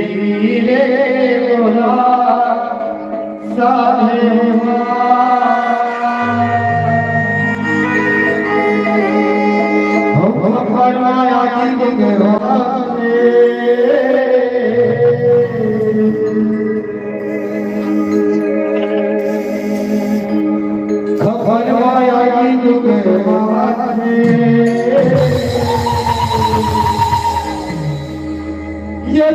रे बोला साहेबा हम फरमाया कि गवाने फरमाया कि गवाने ये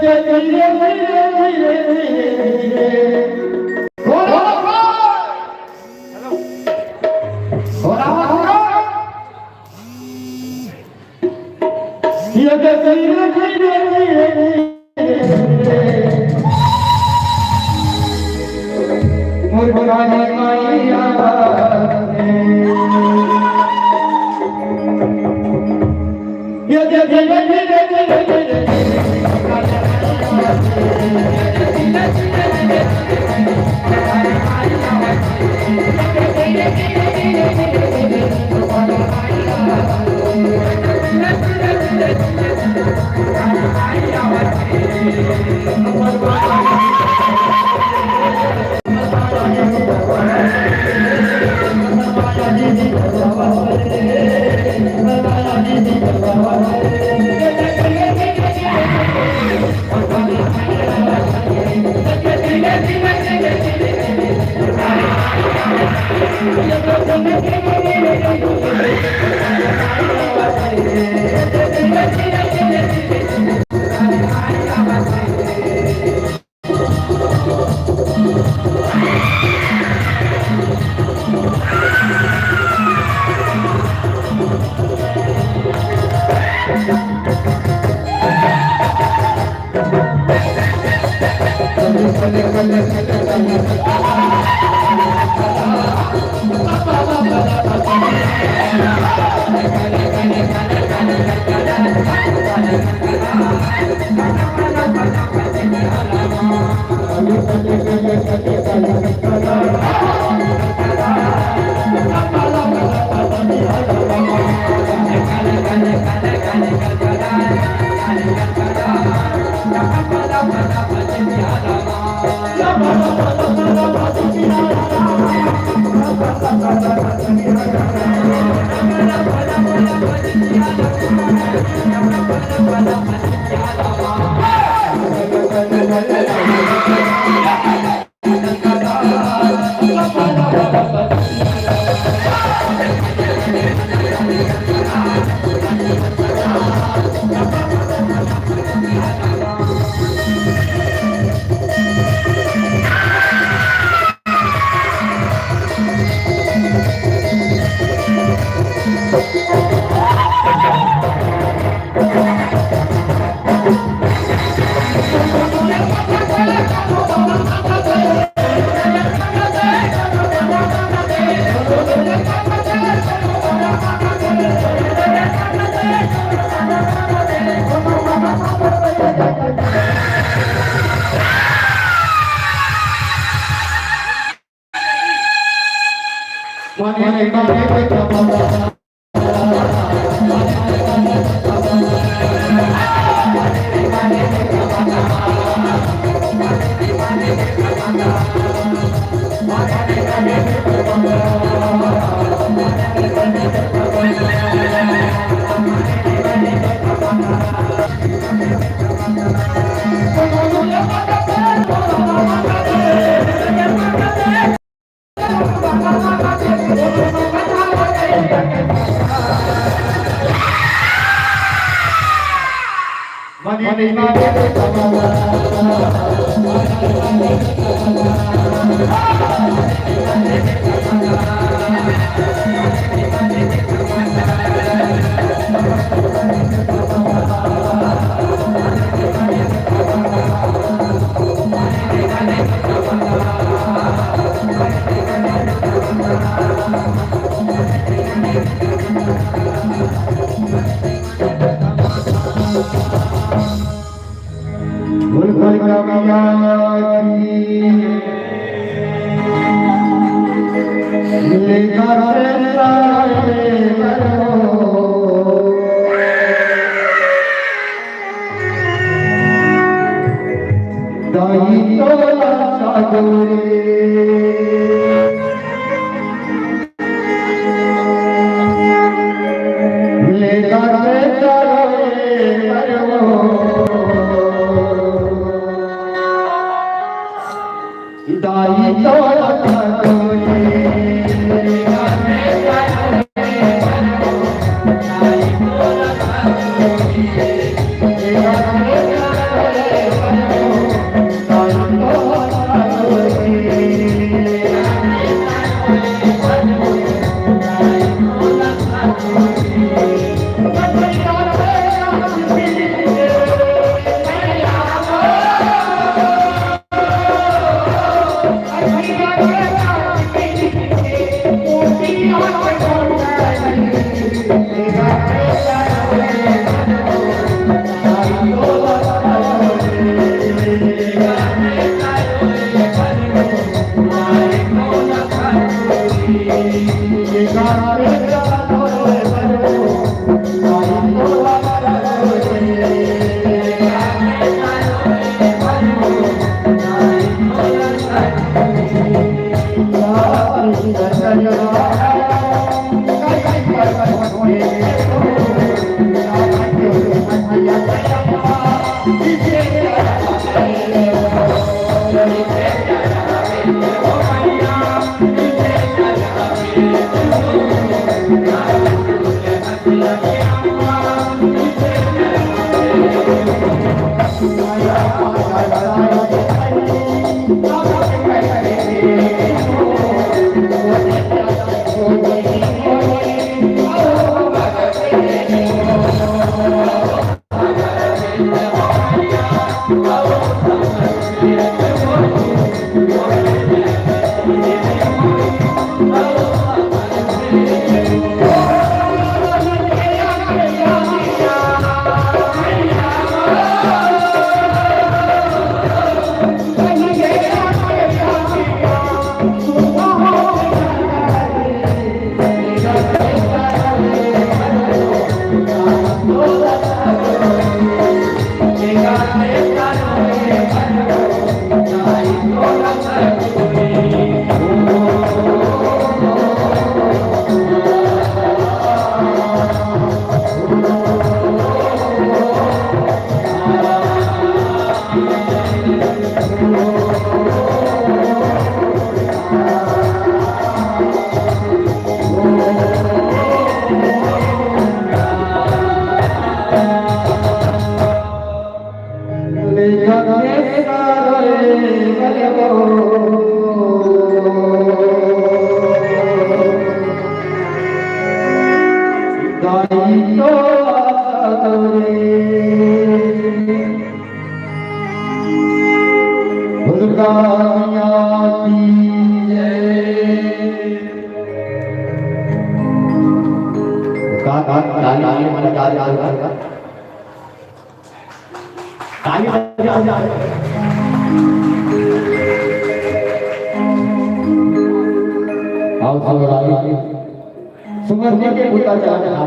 सुमरने के पुता चला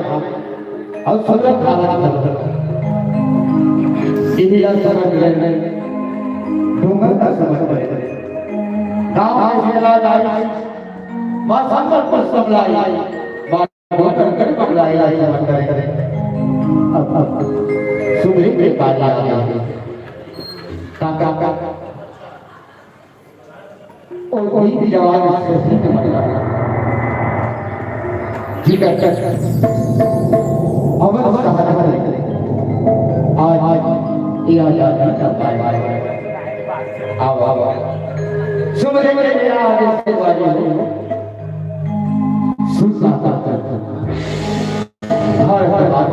और सुंदर खाना इहिला समझ ले डूंगर का समझ पड़े गांव से लाई मां संपर पर सबलाई बात होकर कर पकड़ाई लाई समझ करे अब सुबह के बाद आ काका और कोई भी जवाब इससे नहीं मिला ठीक है अवश्य सहारा करें आज ये आजादी का पाए आओ सुबह मेरे आगे से वाली हो सुनता हर हर बात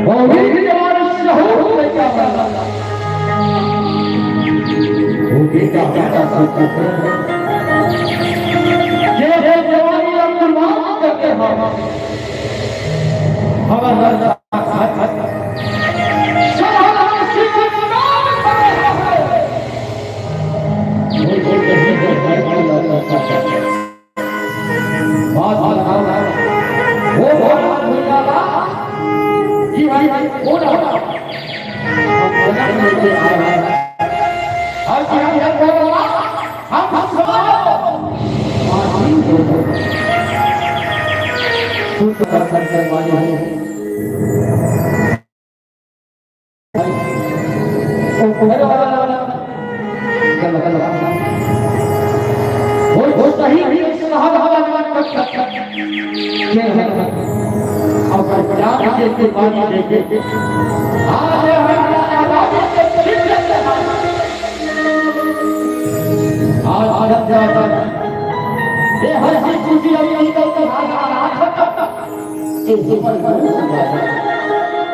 और भी जवान शहूर में क्या करना वो बेटा बेटा सोचता ये जवानी कुर्बान करके हमारा और कि हम जब बोला हम समाओ आदमी हो सुत करने वाले हो मेरे वाला चल वो सही साहब हवा ये है और जान के बात देखे आज ये हर चीज खुशी अभी निकलते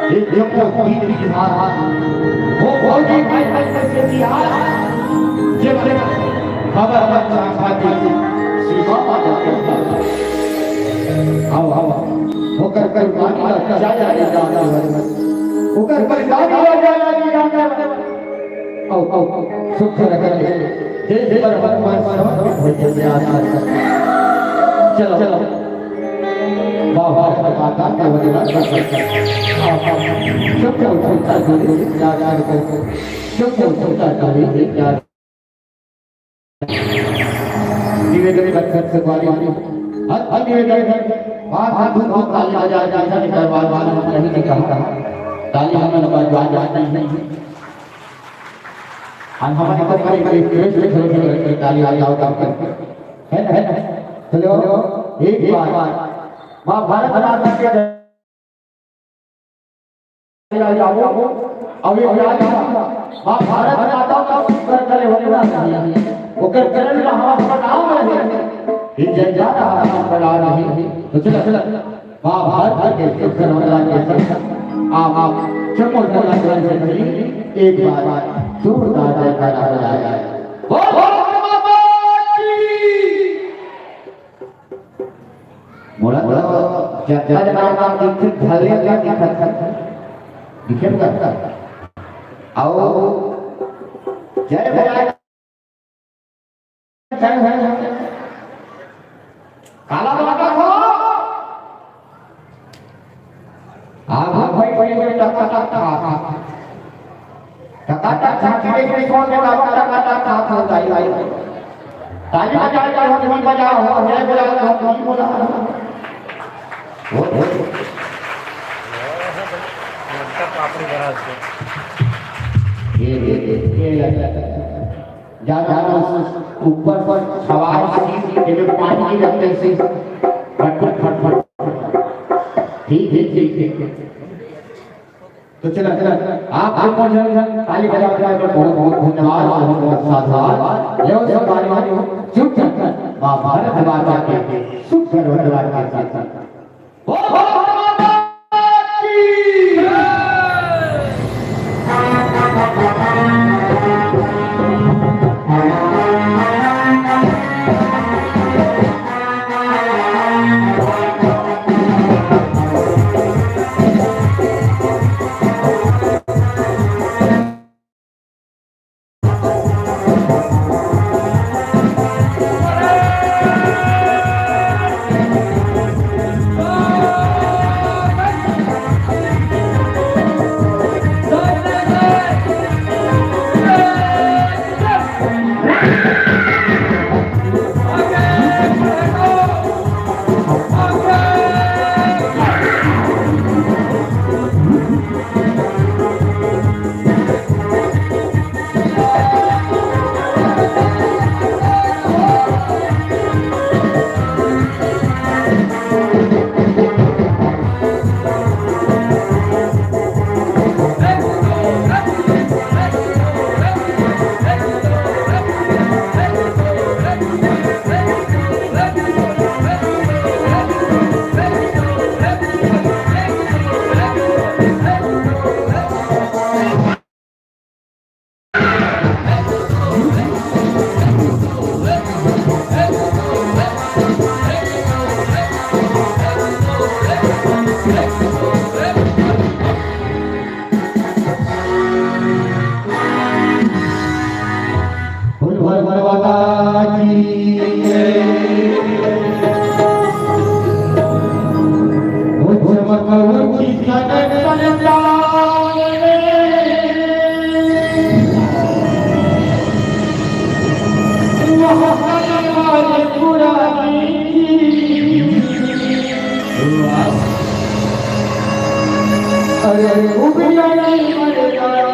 ये देखो गीत की धारा वो बहुत ही भाई से बिहार जब खबर बच्चा खाती सीमा आओ होकर कर गाड़ी जा होकर पर गाड़ी जा आओ सुख रखने दे पर भगवान हो जाए चलो वाह वाह माता का वजन सब छोटा करी याद करके सब छोटा करी याद निवेदन कर सकवारी हर निवेदन बात दूर हो ताली बजा जा दरबार वाला नहीं कहा ताली हमें बजा नहीं हमारे को बड़ी ताली आओ काम कर है चलो एक बार मां भारत माता के जाओ अब ये याद मां भारत माता का कर करे होना चाहिए ओकर करण का हवा नाम है ये जय रहा बड़ा नहीं तो चला मां भारत के सुखन वाला के संग आप चमोल बोला से एक बार जोरदार जयकारा लगाया मोड़ा क्या जनाब दिख घरे का दिखे आओ जय भैया काला बाबा खो आगो भाई भाई टका झांकी के कौन है बाबा टका हो जाई ताली बजा हो बजाओ हो जय बोला कौन बोला वो पापड़ी बना ये जा ऊपर पर सवार में पानी रखते से फट ठीक तो चला आप ताली बजा बहुत धन्यवाद साथ ले सब बारी चुप मां भारत माता के सुख सर्वद्वार के साथ अरे उबलनी मरदानी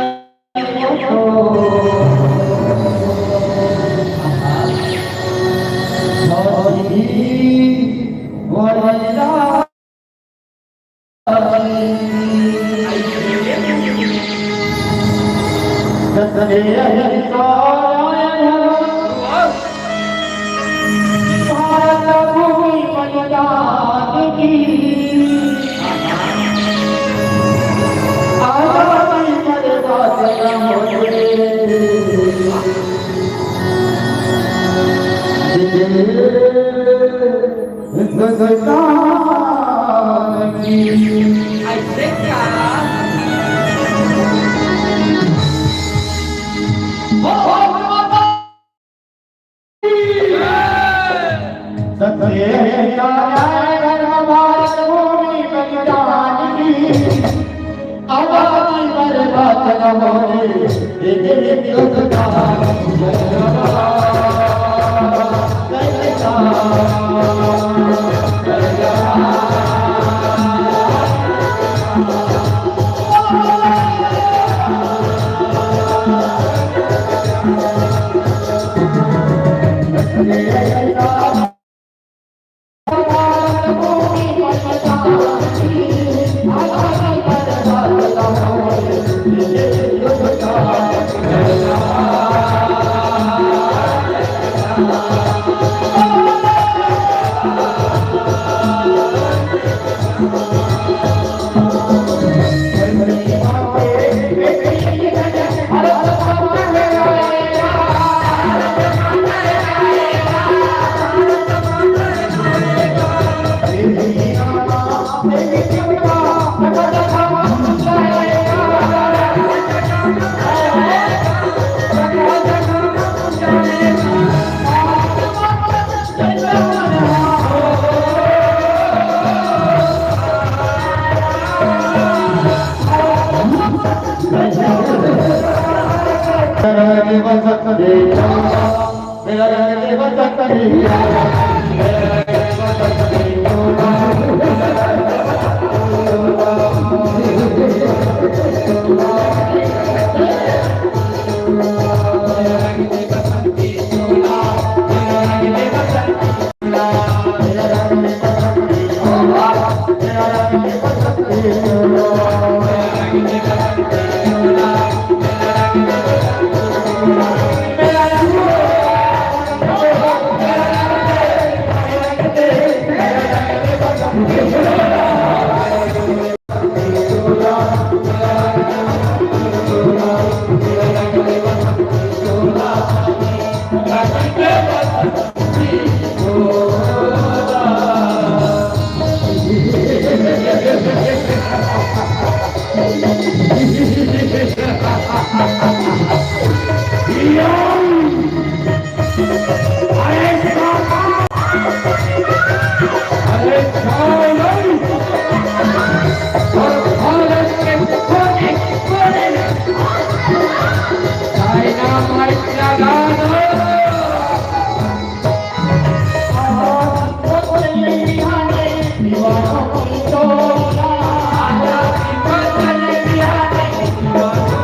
Thank you.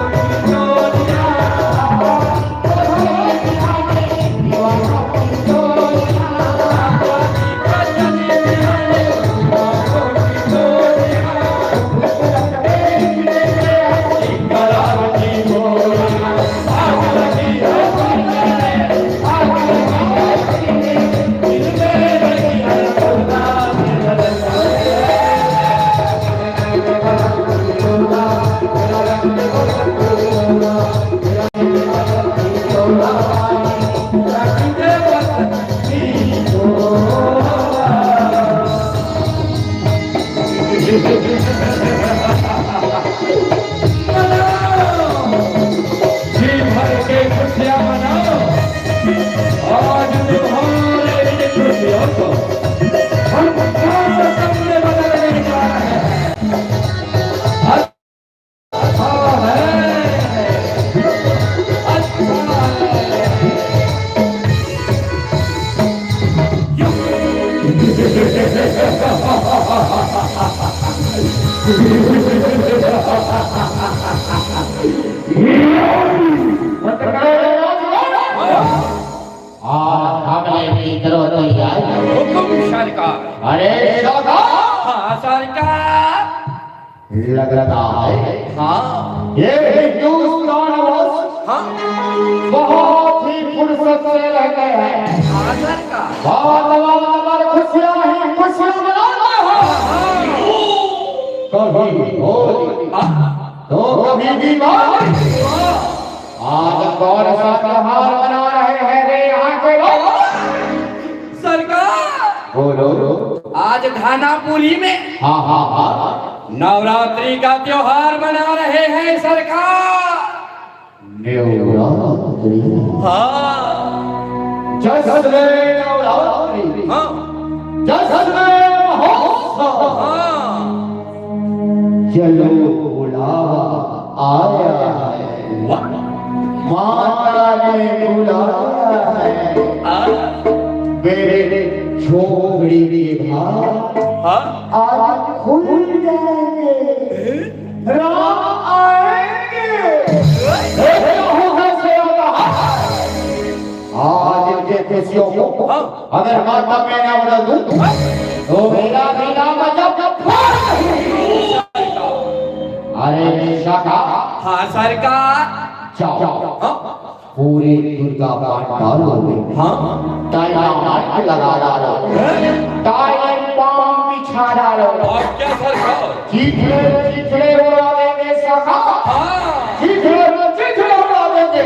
लगता है हाँ ये हिंदुस्तान हाँ बहुत ही फुर्सत से रह गए हैं। हाँ सरकार बहुत खुशियां ही खुशियां मना रहे हैं। कभी होली तो कभी दिवाली, आज कौन सा त्योहार मना रहे हैं रे यहाँ के लोग? सरकार बोलो। आज खानापुरी में हाँ हाँ हाँ नवरात्रि का त्योहार मना रहे हैं सरकार। नवरात्रि हाँ जश्न नवरात्रि हाँ जश्न महोत्सव हाँ चलो बुलावा आया है, माता ने बुलाया है मेरे छोकरी के भाग हाँ आज खुल जाएंगे, राम आएंगे। आज के खुशियों को अगर माता मैं ना बदल दूं तो मेरा भी नाम जब अरे शाखा हाँ सरकार जाओ पूरे दुर्गा पाठ डालो, हाँ डायनामाइट लगा डालो, टाइम बम बिछा डालो, और क्या सरकार चिथड़े उड़ा देंगे शाखा, हाँ चिथड़े उड़ा देंगे।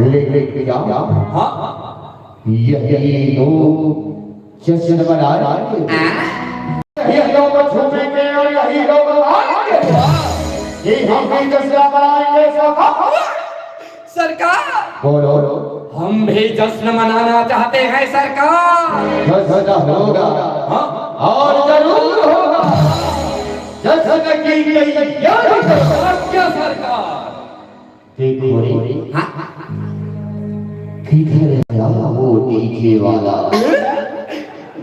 ले जाओ हाँ यही लोग जश्न मना रहे हैं, यही लोग झूमेंगे और यही लोग गाएंगे, ये हम भी जश्न मनाएंगे शाखा। सरकार बोलो हम भी जश्न मनाना चाहते हैं सरकार। जश्न होगा हाँ और जरूर होगा, जश्न की तैयारी करो। और क्या सरकार देखो रे हाँ किधर है वो डीजे वाला?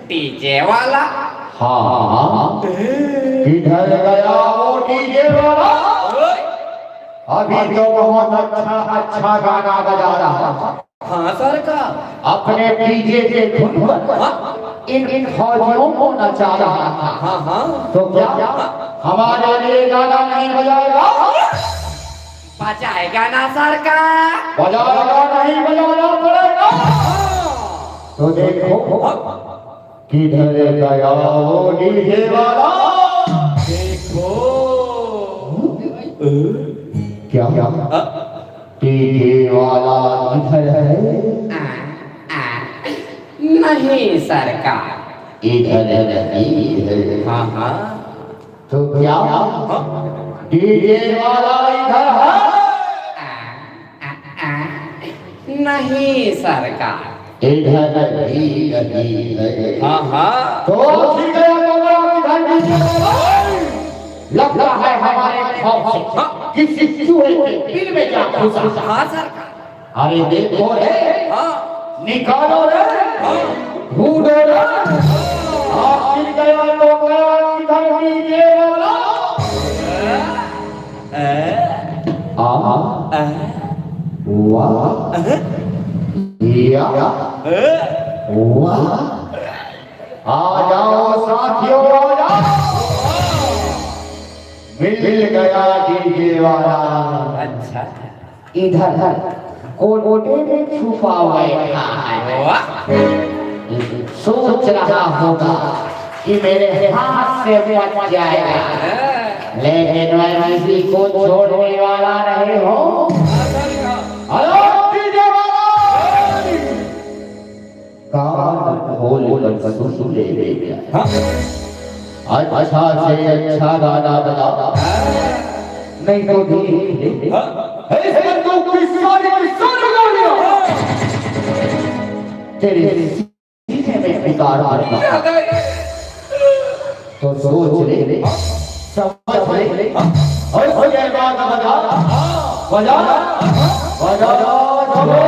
डीजे वाला हाँ किधर गया वो डीजे वाला? अभी तो बहुत अच्छा गाना बजा रहा था, हाँ सरकार अपने डीजे के धुन पर इन फौजियों को नचा रहा था। हाँ हाँ तो क्या हमारे लिए गाना नहीं बजाएगा? बजाएगा ना सरकार। बजाएगा नहीं बजाना पड़ेगा। तो देखो किधर गया वो डीजे वाला? देखो क्या डीजे वाला किधर है? नहीं सरकार इधर नहीं। हाँ हाँ तो क्या डीजे वाला इधर है? नहीं सरकार इधर नहीं है। हाँ हाँ तो ठीक है इधर डीजे वाला लगता है हमारे खौफ से किसी चूहे के दिल में जा घुसा। हाँ सरकार अरे देखो रे, हाँ निकालो रे, ढूंढो रे, आखिर गया तो गया किधर डीजे वाला? वाह या वाह, आ जाओ साथियों आ जाओ, मिल गया डीजे वाला। अच्छा इधर कोने में छुपा बैठा है, सोच रहा होगा कि मेरे हाथ से बच जाएगा, लेकिन मैं किसी को छोड़ने वाला नहीं हूँ। हेलो डीजे वाला, कान खोल कर सुन ले। अच्छा से अच्छा गाना बजा, नहीं तो धीरे तेरे सीने में बिगाड़ आएगा। तो सोच ले, समझ ले, और ये गाना बजा बजा बजा बजा।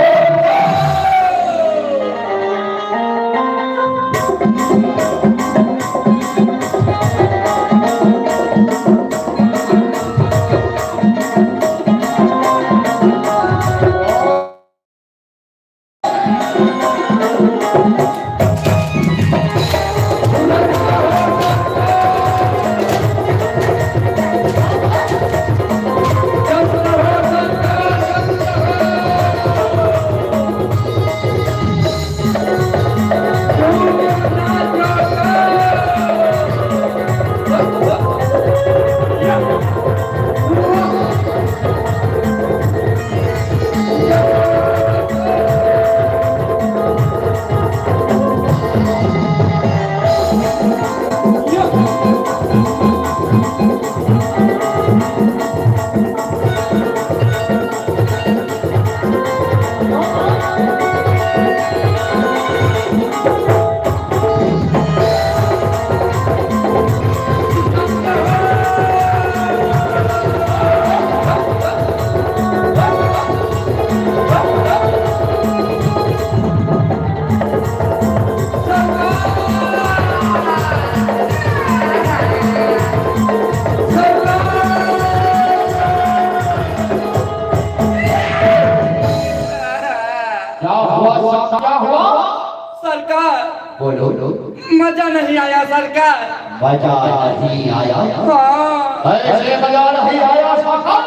मजा नहीं आया सरकार। मजा नहीं आया? हाँ। ऐसे मजा नहीं आया साहब?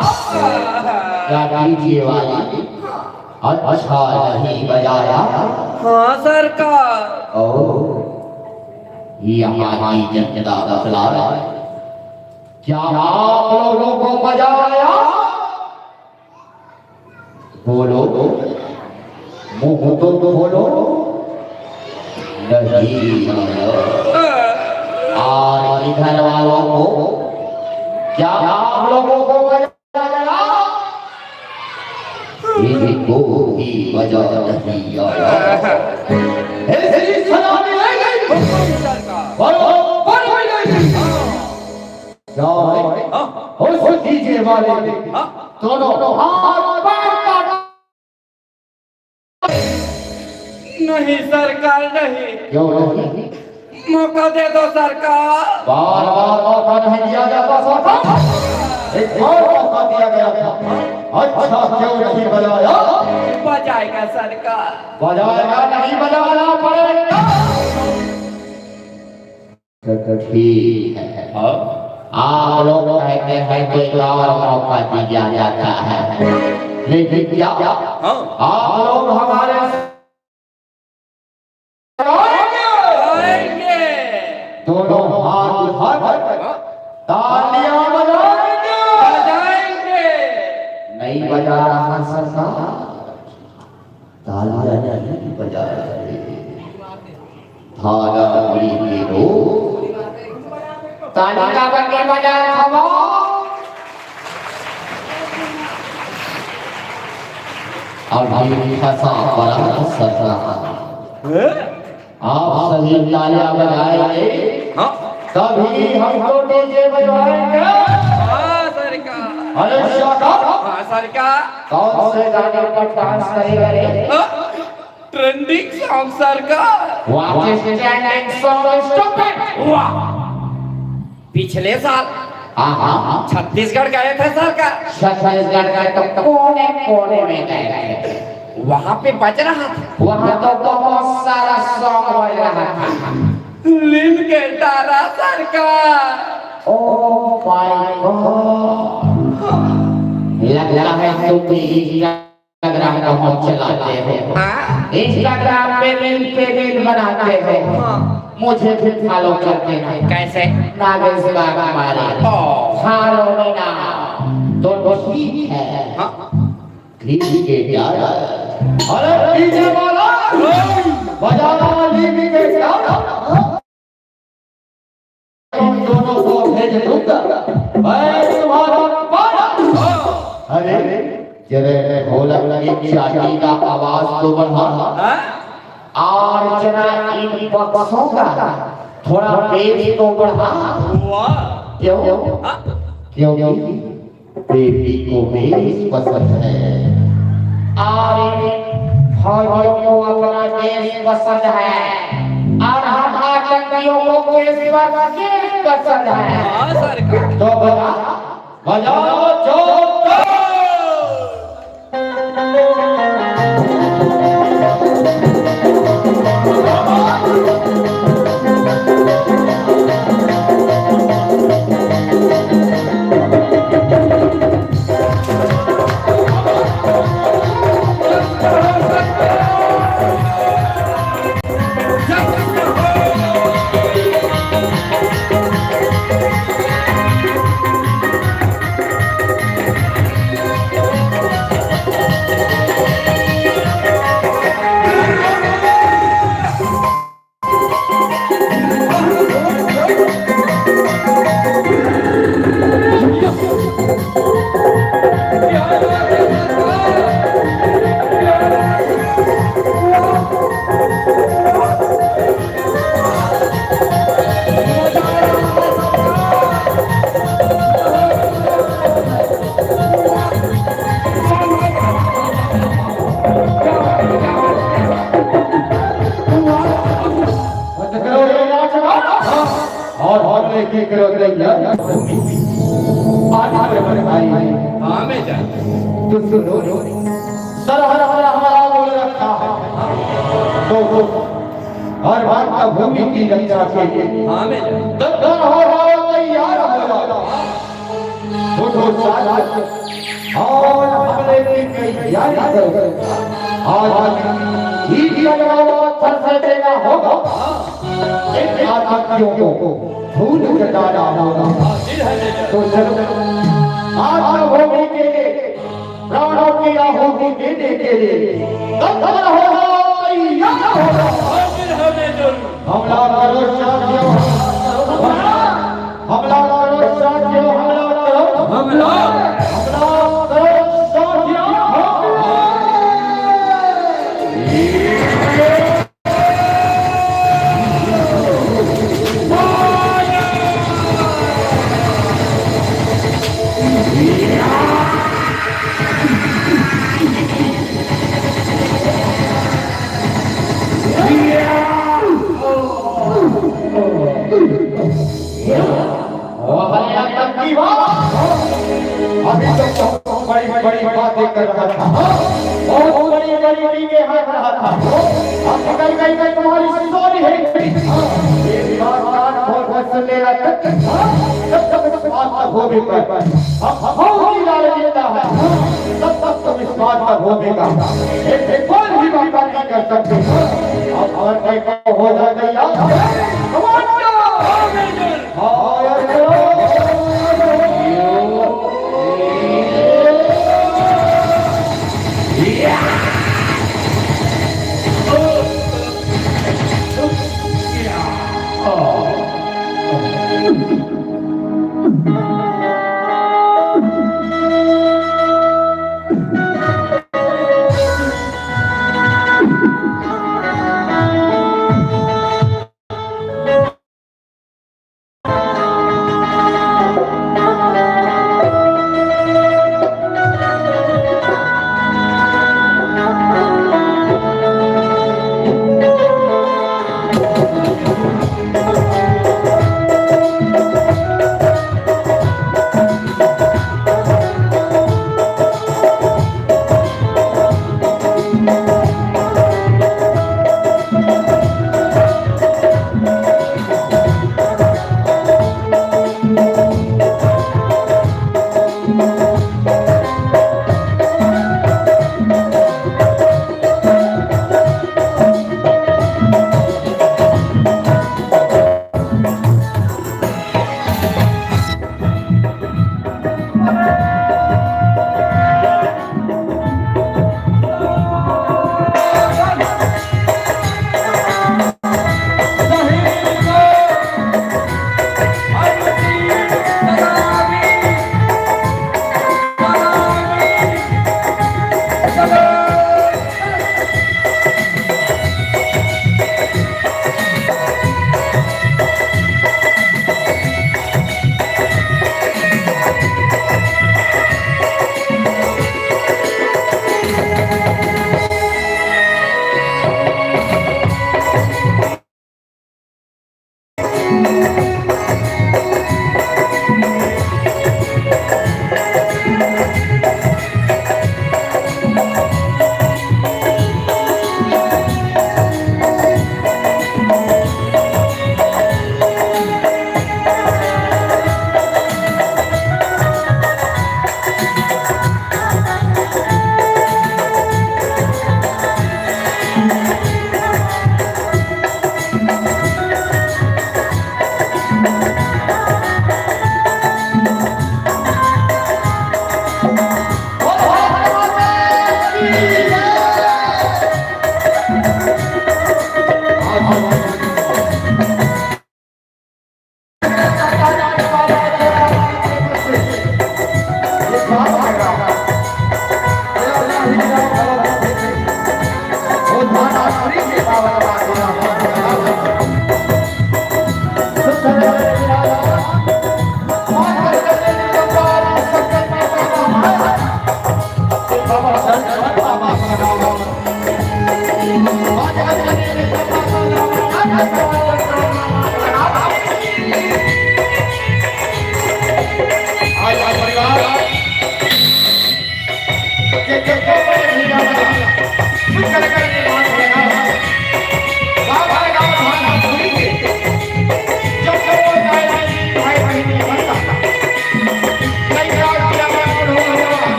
क्या कीजिए वाली, अच्छा नहीं बजाया? हाँ सरकार। ओ यहाँ की जनता बतला रहा है, क्या आप लोगों को मजा आया? बोलो, मुंह तो बोलो। नहीं और इधर वालों को, क्या आप लोगों को मजा आया? इनको भी मजा नहीं आया। ऐसी सलामी नहीं गई बोलो, बोलो नहीं। होश दीजिए वाले, दोनों हाथ पैर काट। नहीं सरकार नहीं। क्यों नहीं? मौका दे दो सरकार। बार बार मौका नहीं दिया जाता सरकार, एक और मौका दिया गया था। अच्छा क्यों नहीं बजाया? बजाएगा सरकार। बजाएगा नहीं, बजाना पड़ेगा। ठीक है, आप लोग कहते हैं कि एक और मौका दिया जाता है, लेकिन क्या आप लोग हमारे दोनों हाथ उठाकर तालियां बजाएंगे? नहीं बजा रहा सरकार, तालियां नहीं बजा रहे। थाना पुलिस के लोग तालियां बजा बजा खवा। अभी फंसा पड़ा सरकार, आप सभी तालियां बजाएंगे तभी हमको डीजे बजवाएंगे। हाँ सरकार। अरे शाबाश। हाँ सरकार। कौन से गाने पर डांस करेगा रे? ट्रेंडिंग सॉन्ग सरकार। What is trending song? Stop it. वाह, पिछले साल हाँ छत्तीसगढ़ गए थे सरकार। छत्तीसगढ़ का तो कोने कोने में गए थे, वहाँ पे बज रहा था, वहाँ तो बहुत सारा सॉन्ग बज रहा था। लिन के तारा सरकार। ओ माय गॉड, लगता है तुम भी इंस्टाग्राम का हम चलाते हो। इंस्टाग्राम पे रील बनाते हो, मुझे भी फॉलो कर देना। कैसे? नागेश बाबा मारे फॉलो लेना तो ठीक है। डीजे यार, अरे डीजे वाला बजाना, डीजे यार दोनों को भेज दूंगा मैं तुम्हारा पाना। अरे जरे ढोलक की छाती का आवाज तो बढ़ा, और जरा इन बक्सों का थोड़ा बेस तो बढ़ा। क्यों? क्योंकि बेबी को बेस पसंद है और फौजियों को अपना देश पसंद है, और हम आतंकियों को केस पसंद है। तो बजाओ जो और माता भूमि की रक्षा के लिए हाँ मेजर तत्पर हो जाओ, तैयार हो जाओ। उठो साथ और हमले की तैयारी करो। आज ही पत्थर से देना होगा, इन आतंकियों को धूल चटाना होगा। तो चलो आज भूमि के लिए प्राणों की आहुति देने के लिए तत्पर हो जाओ, तैयार हो जाओ। हमला करो साथियों, हमला करो साथियों, हमला करो, हमला करो साथियों। अभी तक बड़ी बड़ी बातें कर रहा था, बहुत बड़ी बड़ी टीमें हट रहा था। अब निकल गई तुम्हारी स्टोरी है। ये बात खोल सुन लेना, जब तक इस बात पर होगा हम लाल देता है, तब तक तुम इस बात पर होगा। एक कोई भी बात नहीं कर सकते। अब और कहीं हो जाता यार,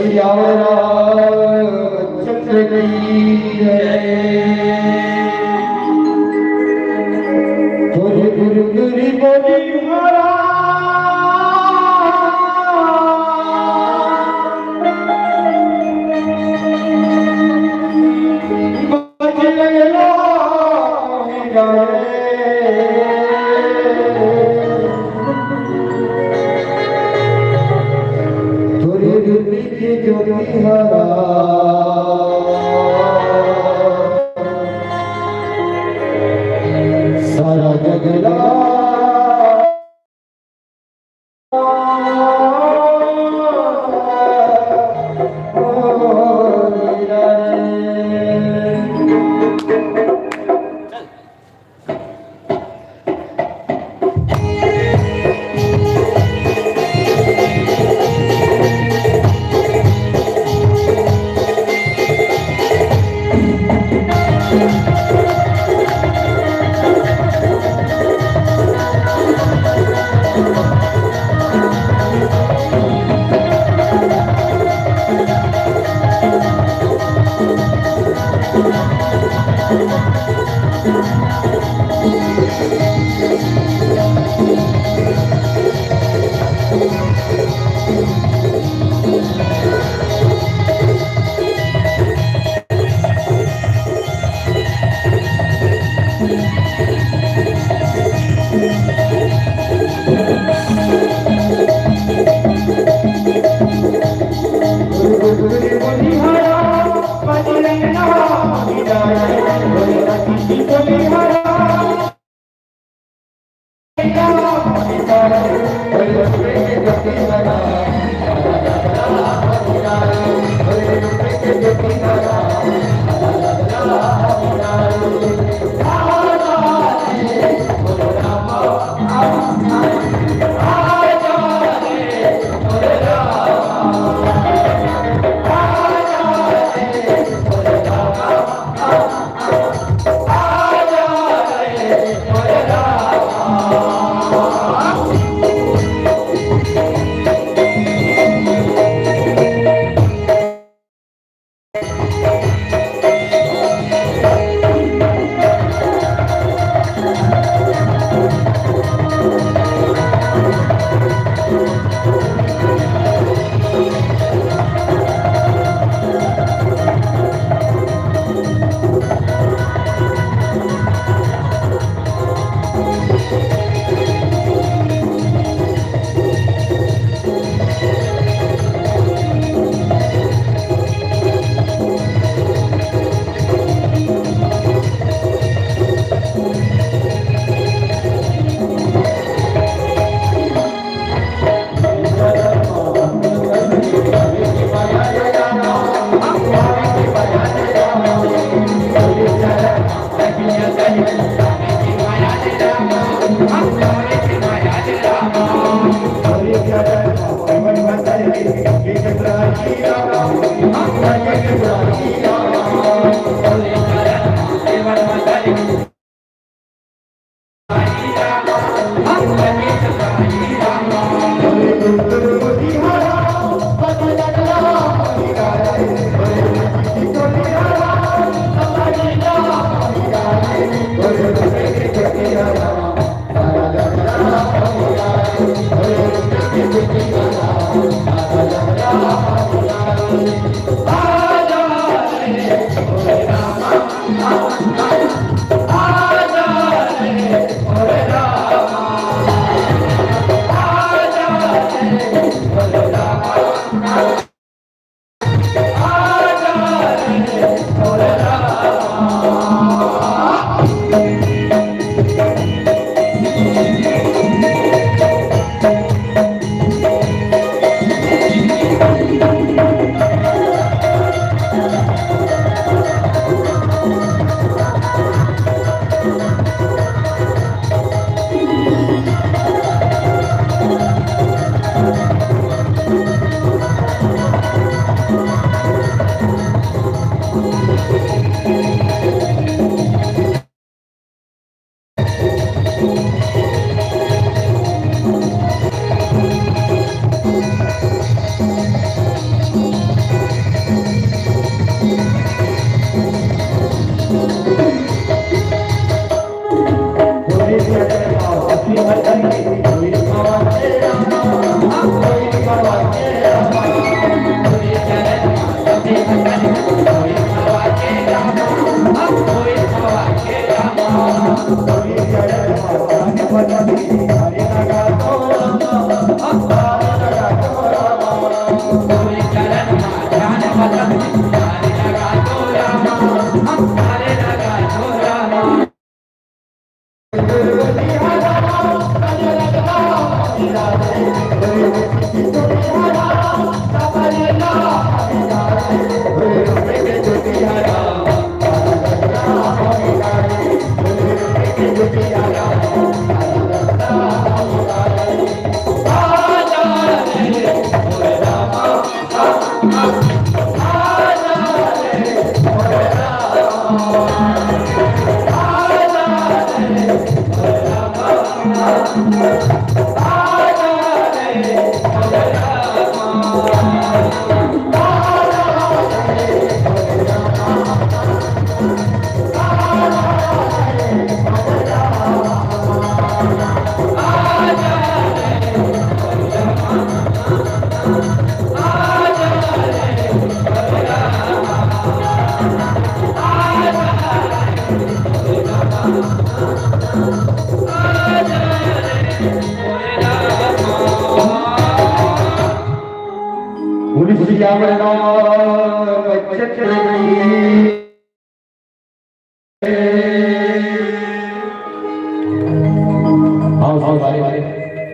सियावर चंद्र की जय। गुरु गुरु गुरु बोली सारा जगला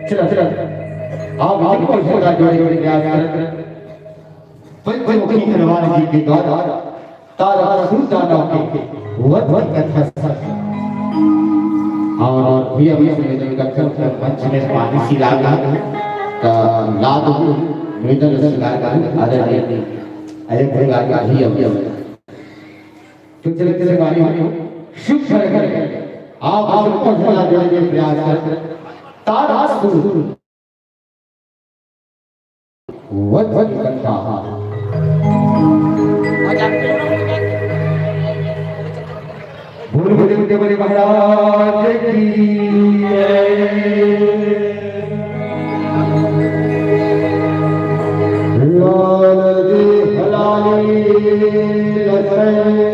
चलो चलो आप हमको सदा जोड़े जोड़े प्रयास कर पंचमुखी तलवार जी के द्वारा तारा सुल्ताना के वध कथा सच और भैया भैया में जो कथा मंच में पानी सी लागा का लाद निवेदन से लागा आदरणीय अरे भैया भैया भैया तो चले चले गाड़ी शुभ कर आप हमको सदा जोड़े जोड़े प्रयास कर तारा सुर वध कथा बोल बोले बड़े महाराज की लाल दे हलाली लखन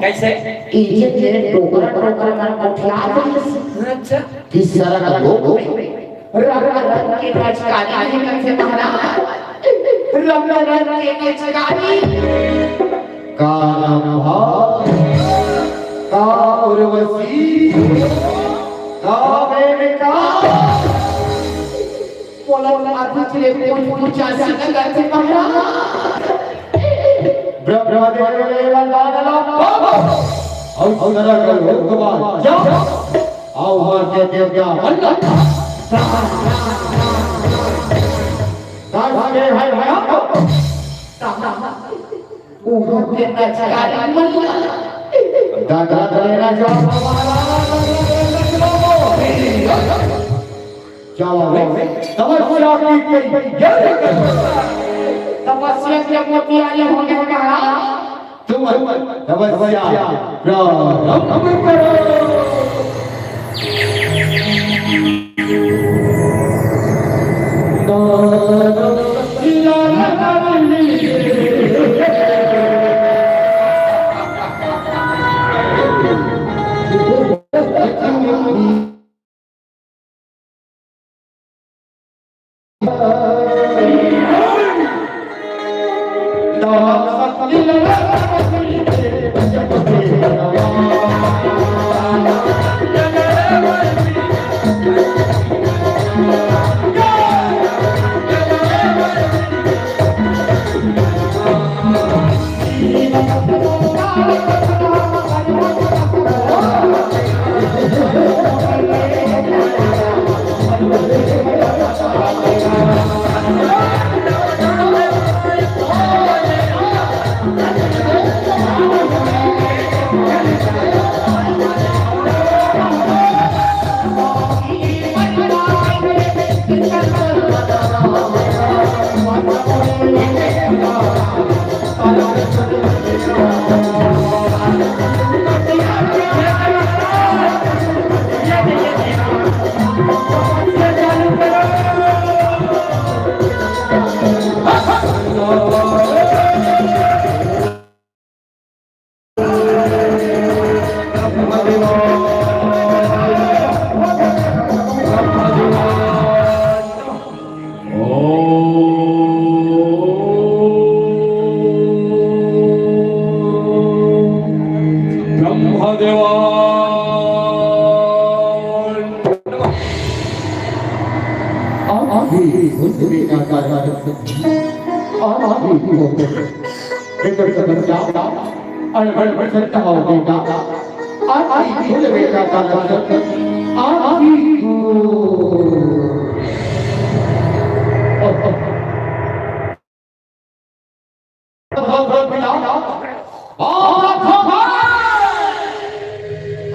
कैसे अच्छा तपस्या के मोती आए होंगे तुम तपस्या प्रारंभ करो।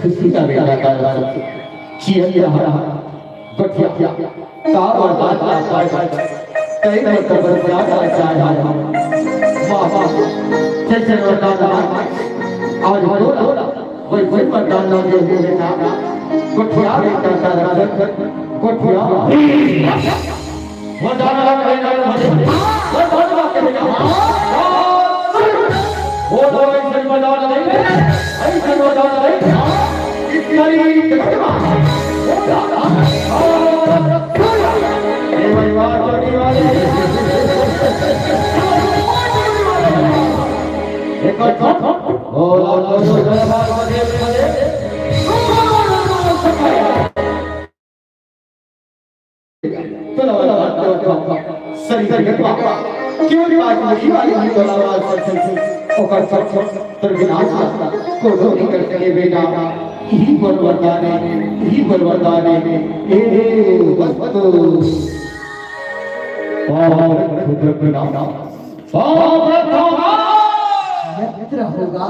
खुशी का बेटा चिया बटिया तार और बात कई खबर चाहे वाह जैसे आज बोला वही बताना जो बेटा गुठिया बेटा का गुठिया वो जाना वो तो ऐसे बजाना नहीं ऐसे बजाना नहीं इतना ही ही बलवरदाने मित्र होगा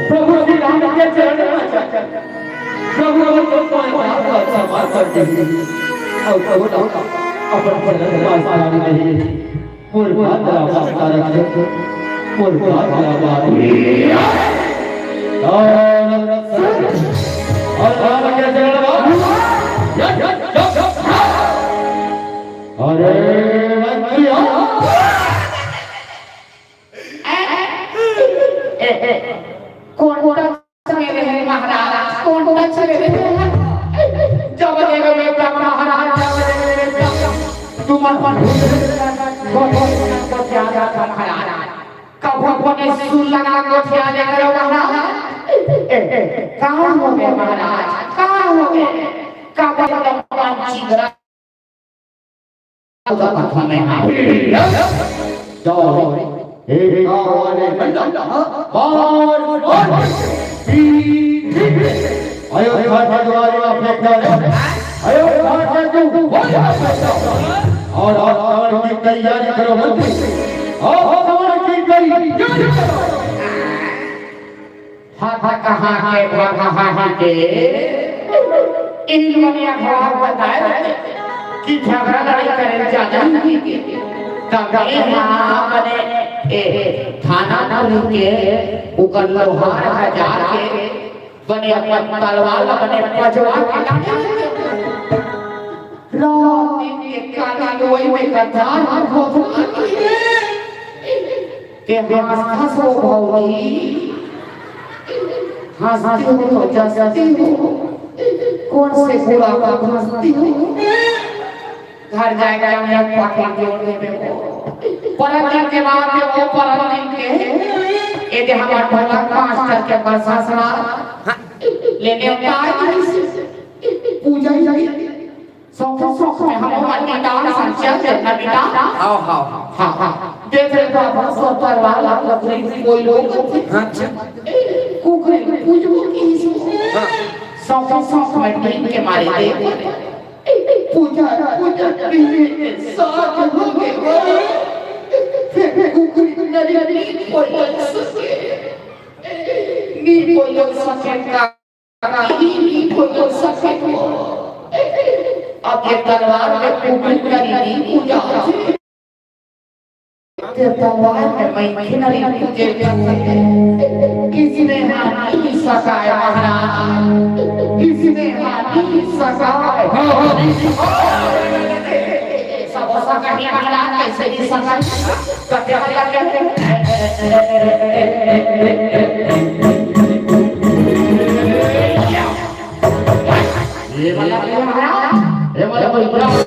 प्रभु श्री राम के चरण में प्रभु को समार कर दीजिए और प्रभु अपन चरण में आसान नहीं मोर बात तारा के मोर बात और राम के चरण में अरे मंत्रिया कौन चले रहे महाराज कौन चले रहे जब देखो सुमन को त्यागा था महाराज कब ने सुन लगा को त्यागा करो महाराज कहाँ हो गए महाराज कहाँ हो गए कब पांची ग्रा जाओ एक वाले आयो घाट द्वारे अपने घर आयो घाट तू और आवाज की तैयारी करो आवाज की तैयारी हाथ कहां के कहां के इन दुनिया खराब बताए कि झगड़ा लड़ाई करे जाना की तब यहां बने थाना पुलिस के उकर लोहार हजार के बने अपन तलवार बने पजवा के रात दिन के काला लोई में कथार हो के हंस हो भौरी हंसती हो तो जसती हो कौन से बुरा का हंसती हो घर जाएगा मैं पाके जोड़ने में परम के बाद वो परम के ये हमारा ढोला मास्टर के प्रशासना लेने आए पूजा ही सौख में हम अपनी डाल संचय करना बेटा आओ आओ हां देख रहे तो आप सो परवाला लकड़ी कोई लोग अच्छा कुकरे पूजो की सौख में टीम के मारे दे पूजा के साथ हो गए फिर कुकरी नदी कोई सके नी कोई सके का नी कोई सके अब ये तलवार में कुकरी करी पूजा ये तलवार में मैं खिलाड़ी पूजे किसी ने हानि सकाए महाराज किसी ने हानि सकाए सब सकाए महाराज कैसे ही सकाए कहते ये महाराज ये वाला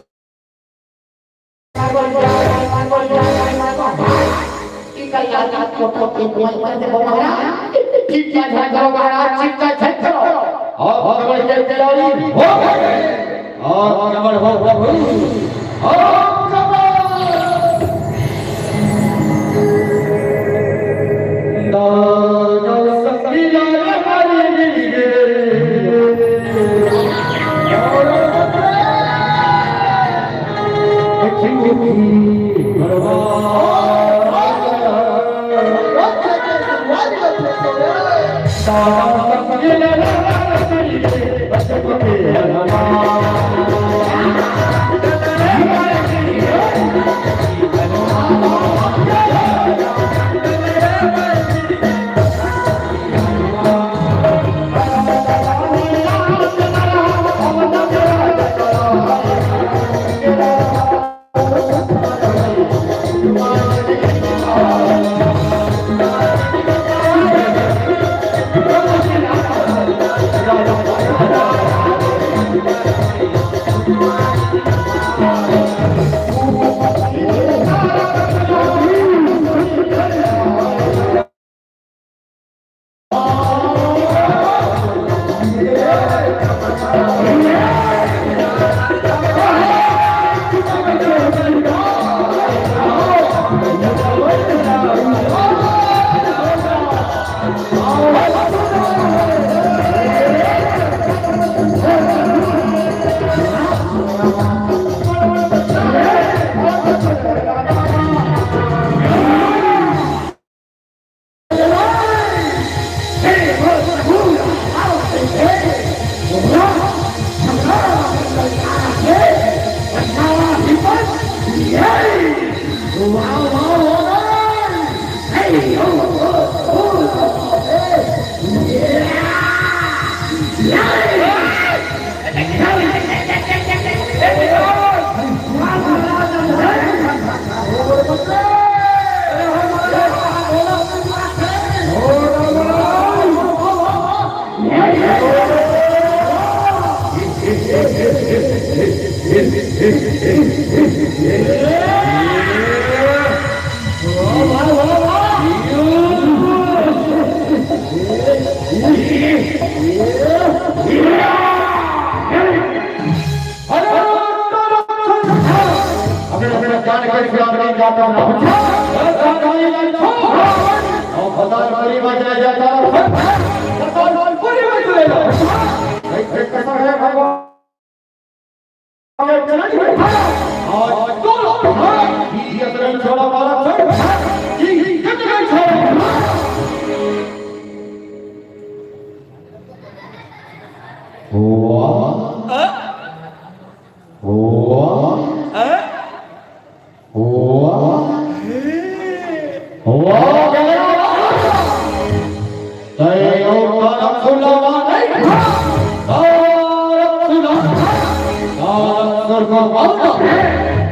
अपने अपने जान के खिलाफ नहीं जाता हूं और पता पूरी बचना जाता हूं पूरी बचना एक कैसा है भगवान और बोलो ये तरह छोड़ा वाला छोड़ ये कितने छोड़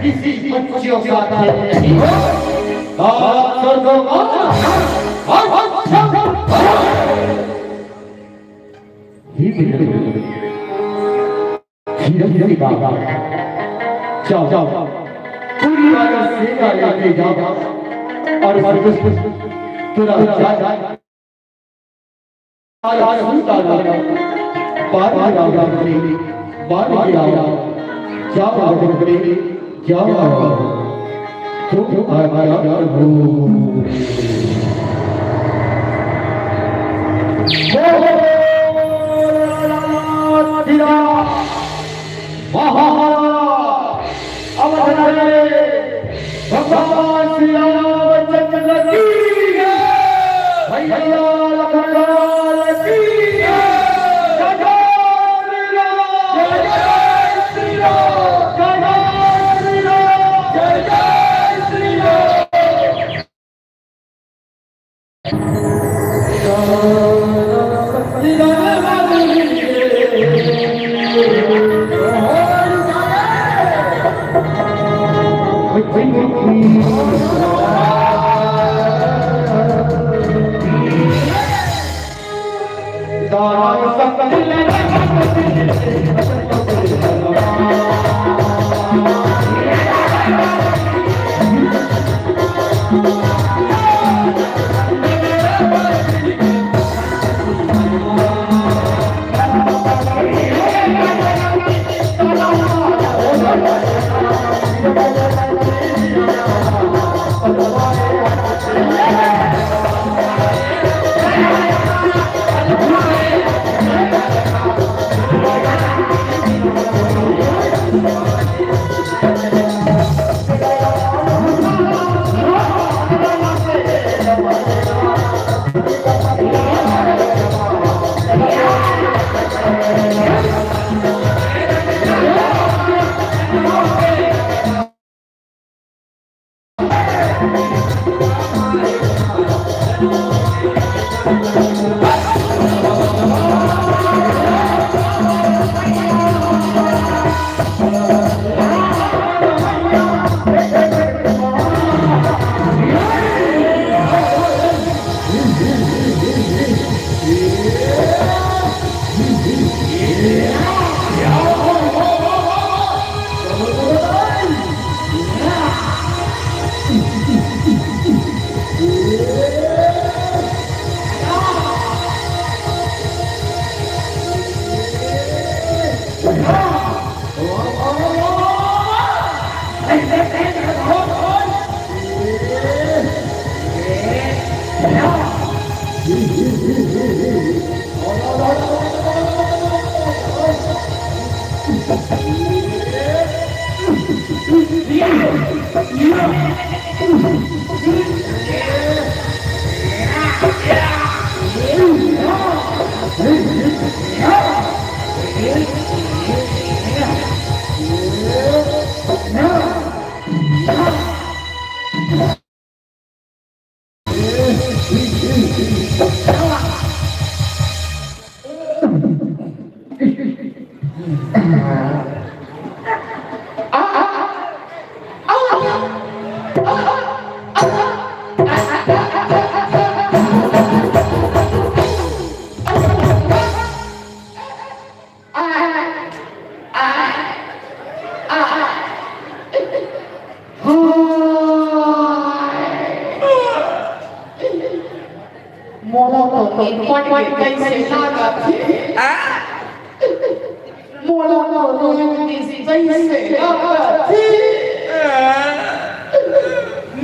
किसी बच्चियों का नहीं जाओ जाओ पूरी बात सीधा लेके जाओ और तेरा आज सुनता लगा बार जाओ तुम आया हो भगवान श्री रामचंद्र की भैया लखनलाल की जय श्री राम जय श्री पट कैसे लागत मोला कैसे लागत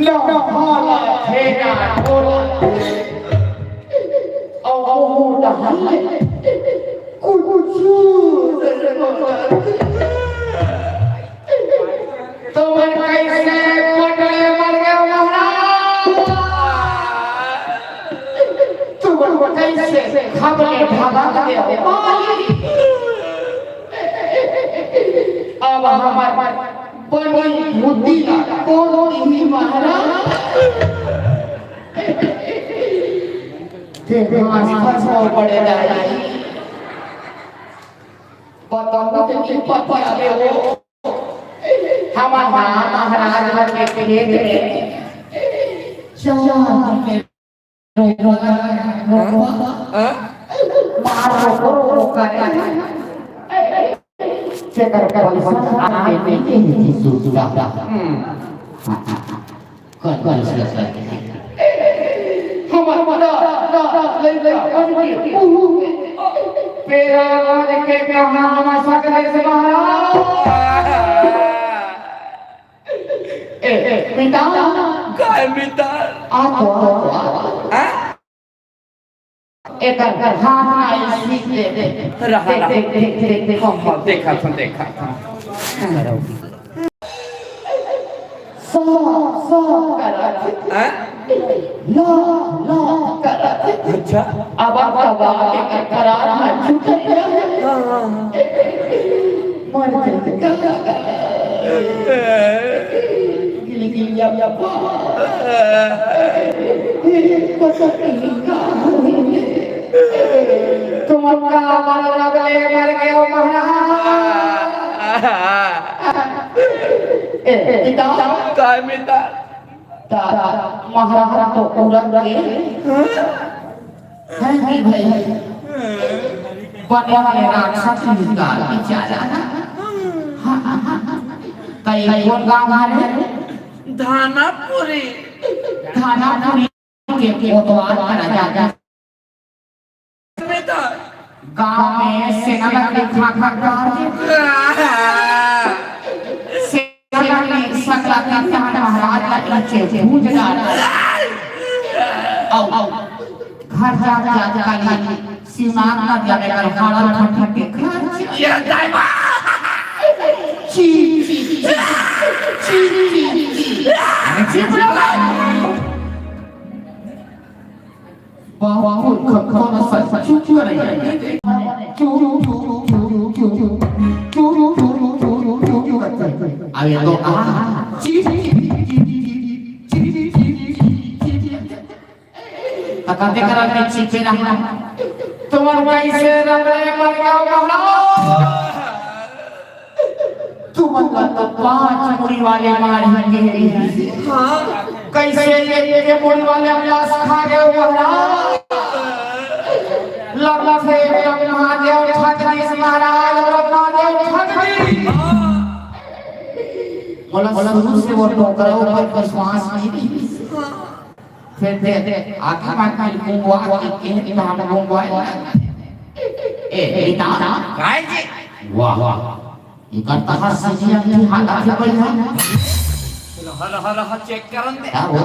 ना हाला थे ना बोला ओ मोटा हल्ले कुछ तो मैं कैसे पटले मर गया महाराज तुम कैसे खबरे भागा गया अब हमार बड़ी बुद्धि कौन ही महाराज ते फंसो पड़ेगा बताओ कि पता है वो हमारा महाराज के खेत में चार मारो कर चेकर कर आने में सुसुदा कर से हमारा ले पेरा के कहां हम सकले से महाराज पिता काय मिता एक हां सीख दे रहा देखा सो करत ला करत अच्छा अब एक करार है गिली या तुम मर गए हो महाराज काय मिता महाराज तो पूरा गए हैं कि भाई बने राक्षस का बेचारा कई कौन गांव हमारे धानापुरी के कोतवाल का राजा मिता गांव में सेना लगी खा सेना लगी सकला का महाराज का नीचे भूज डाला आओ घर जा काली सीमान ना जाने का खाड़ा ठंड के घर ये दाइमा ची वाह कौन सा चुप रही है अरे तो कहते करा के चीपे रहा तुम्हार कैसे रंगे मर गया तुमका तो 5 मुड़ी वाले मार के हां कैसे ये मुड़ी वाले लाश खा गए महाराज लग से महादेव ठाकरे महाराज महादेव ठाकरे बोला शुरू से वो टोकरा ऊपर श्वास नहीं फिर दे आखिर में गुंगवा के नाम गुंगवा ए दादा काय जी वाह ये करता है सजिया की हालत से बढ़िया चलो हर चेक करन दे क्या वो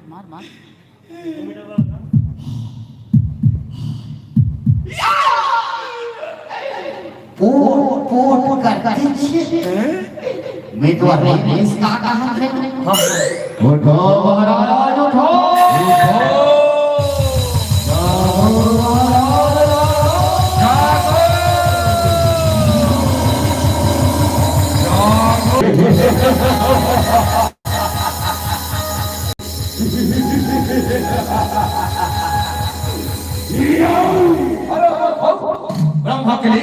मार पोट करते छे मैं तो अरे इसका कहां है उठो महाराज उठो ब्रह्मा के लिए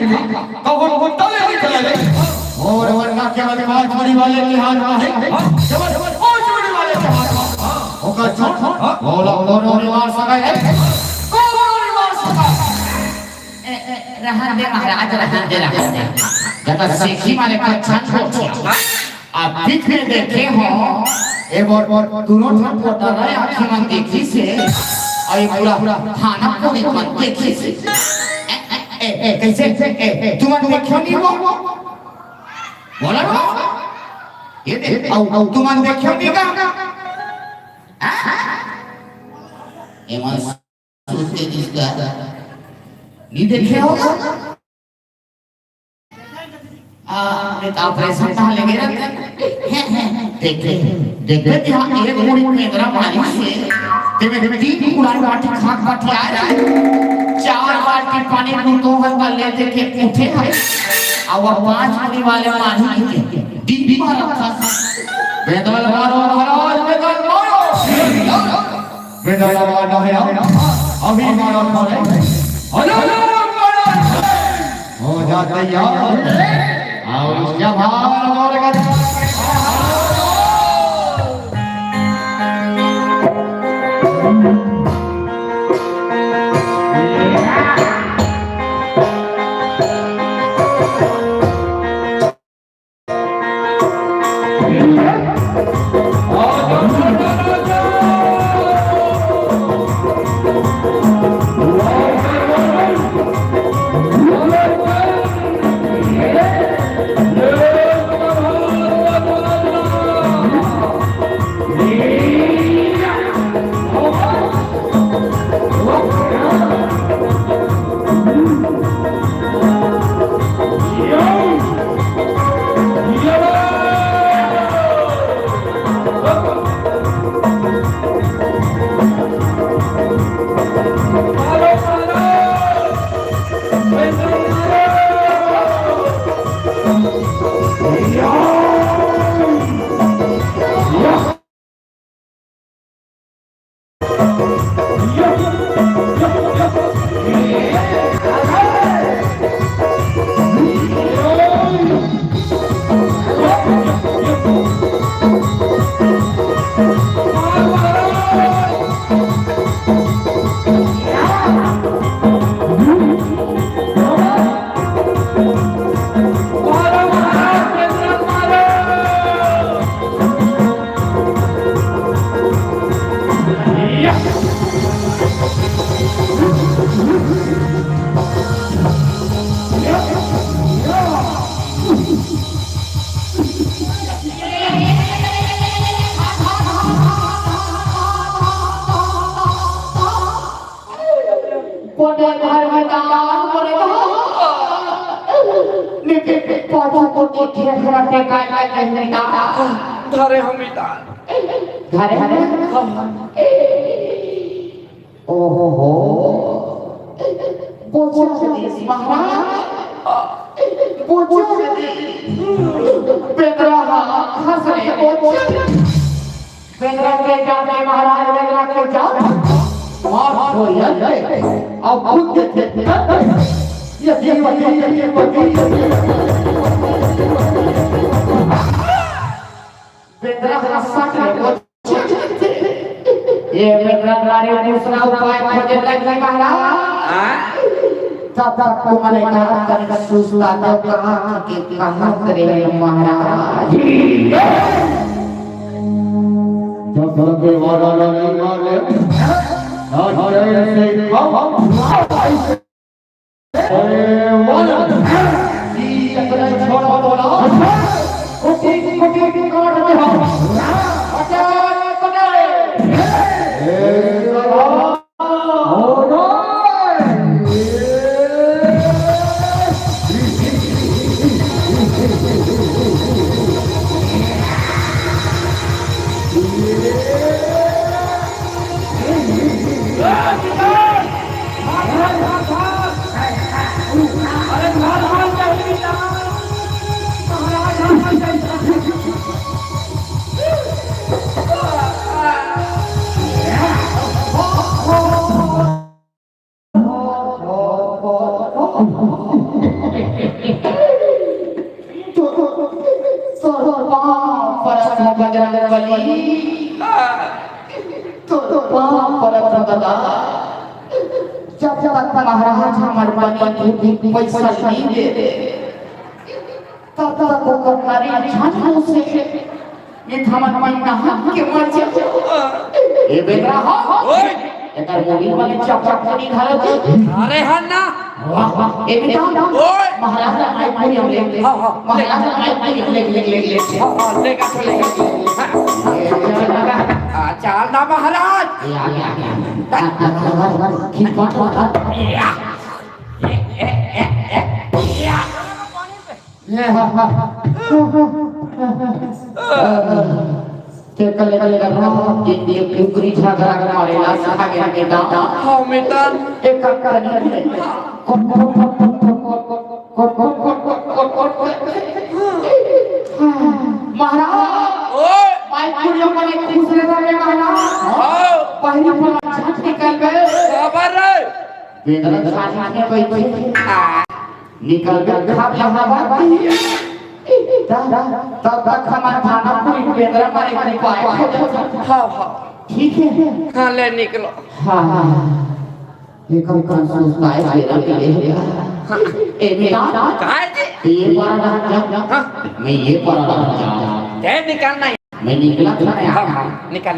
कहो तले नहीं चले और वरना क्या बात बड़ी वाले के हाथ में है जब बड़ी वाले के हाथ में होगा छोड़ बोला दोनों निवार सका है कौन निवार सका रहन दे महाराज रहन दे जब सेखी वाले का छन छोड़ आप बीच में देखे हो एक बार तुरंत फोटो रहे आंखें में देखी से और ये पूरा खाना को भी मत देखिए से कैसे तुम्हारे देखो नहीं वो बोला ना ये देख आओ तुम्हारे देखो नहीं का ये मत सोचते जिसका नहीं देखे होगा मैं तो ऑपरेशन कहाँ लगे रहते देखे यहाँ एक मुड़ी में मेरा मालिक से तेरे तीन गुलाब बाटी खाक बाटी आ रहा है 4 बाल्टी पानी को 2 घंटा ले दे के उठे है और 5 मुड़ी वाले मालिक के डीबी मारा था बेदल मारो महाराज बेदल मारो अभी मारो हो जाते यार और इसका भाव और धरे हम इतार धरे ओहो हो पूछो सतीश महाराज पूछो बेदरा हंस रहे बेदरा के जाने महाराज बेदरा के जाओ और हो ये अब खुद ये बेदरा हंस रहे ये बेदरा नारी दूसरा उपाय खोजने लगी महाराज तब तक को मैंने कहा कर सुसला तब कहा कि कहां करे महाराज जब तक वाला नहीं मारे आज से हम ए वाला जी अपने छोड़ो बोला उसी की काट दे हम अच्छा बनाए ए हो रो जब तक महाराज हमारे पानी पैसा नहीं दे तब तक वो करनारी झांझों से ये हमारे नहा के मर जाओ ये बेटा एकर मोबाइल वाले चपचप नहीं खाला थे अरे हन्ना वाह ए बेटा ओए महाराज का माइक पूरी हम ले महाराज का माइक पूरी ले हाँ लेगा तो लेगा चाल ना महाराज ठीक बात के कल दिन दिन कुकरी झगड़ा कर मारे ला खा गया के दांत हाँ मितान एक कहानी महाराज ओए माइक पूरी अपने खुश रहे महाराज हाँ पहली बार झट निकल गए खबर रे बेदरद साथ में बैठे निकल कर खा हवा तब तक हमारा खाना पूरी बेदरा मारे के पाए हाँ हाँ ठीक है हाँ ले निकलो हाँ ये कम कम सोचता है बेदरा के लिए ए बेटा कहाँ जी ये पढ़ा जा मैं ये पढ़ा जा ते निकलना है मैं निकला था ना हाँ हाँ निकल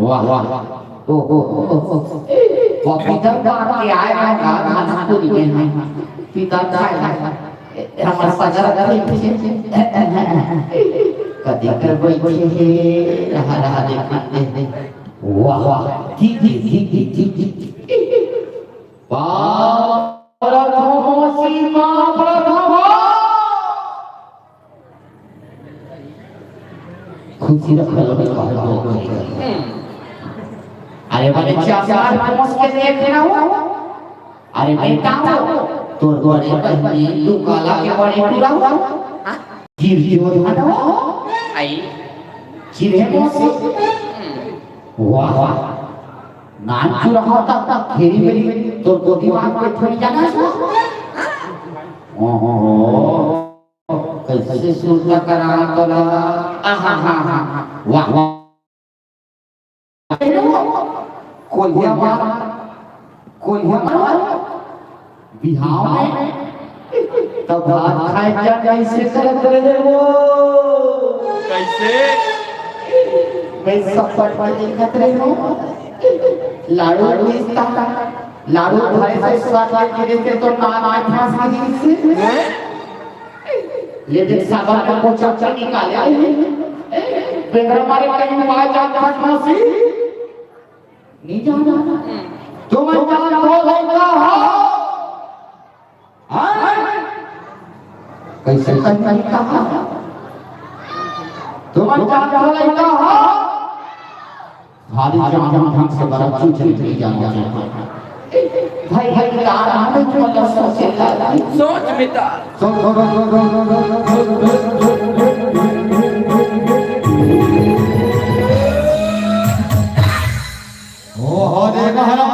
वाह वाह ओ पिता बात के आए हैं खाना पूरी में पिता खाए हमारा सजर कदी कर बैठे रहा देखते वाह वाह ठीक खुशी अरे बड़े चार पहुंच के देख रहा हूं अरे बेटा तोर द्वारे पहले तू काला के बड़े पूरा हुआ जीव जीव हटो आई चिरे मोसे वाह वाह नाम क्यों रहा था खेरी मेरी तोर को दिमाग पे थोड़ी जाना ओहो कैसे सुनता करा तो आहा हा हा वाह वाह कोई बिहाव में तब भात खाए क्या कैसे करत रहे वो कैसे मैं सब पर देखत रहे हो लाडू बेचता लाडू भाई से स्वाद के देते तो नाम आज फांस गई से लेकिन साबा को चचा निकाले बेगर मारे कहीं बाहर जाता फांसी नहीं जाना तुम जान तो होगा हां कैसे नहीं कहा तुम जान तो होगा हां जान ढंग से बड़ा चीज नहीं जाना भाई भाई का सोच मिता ओ हो देखो हरा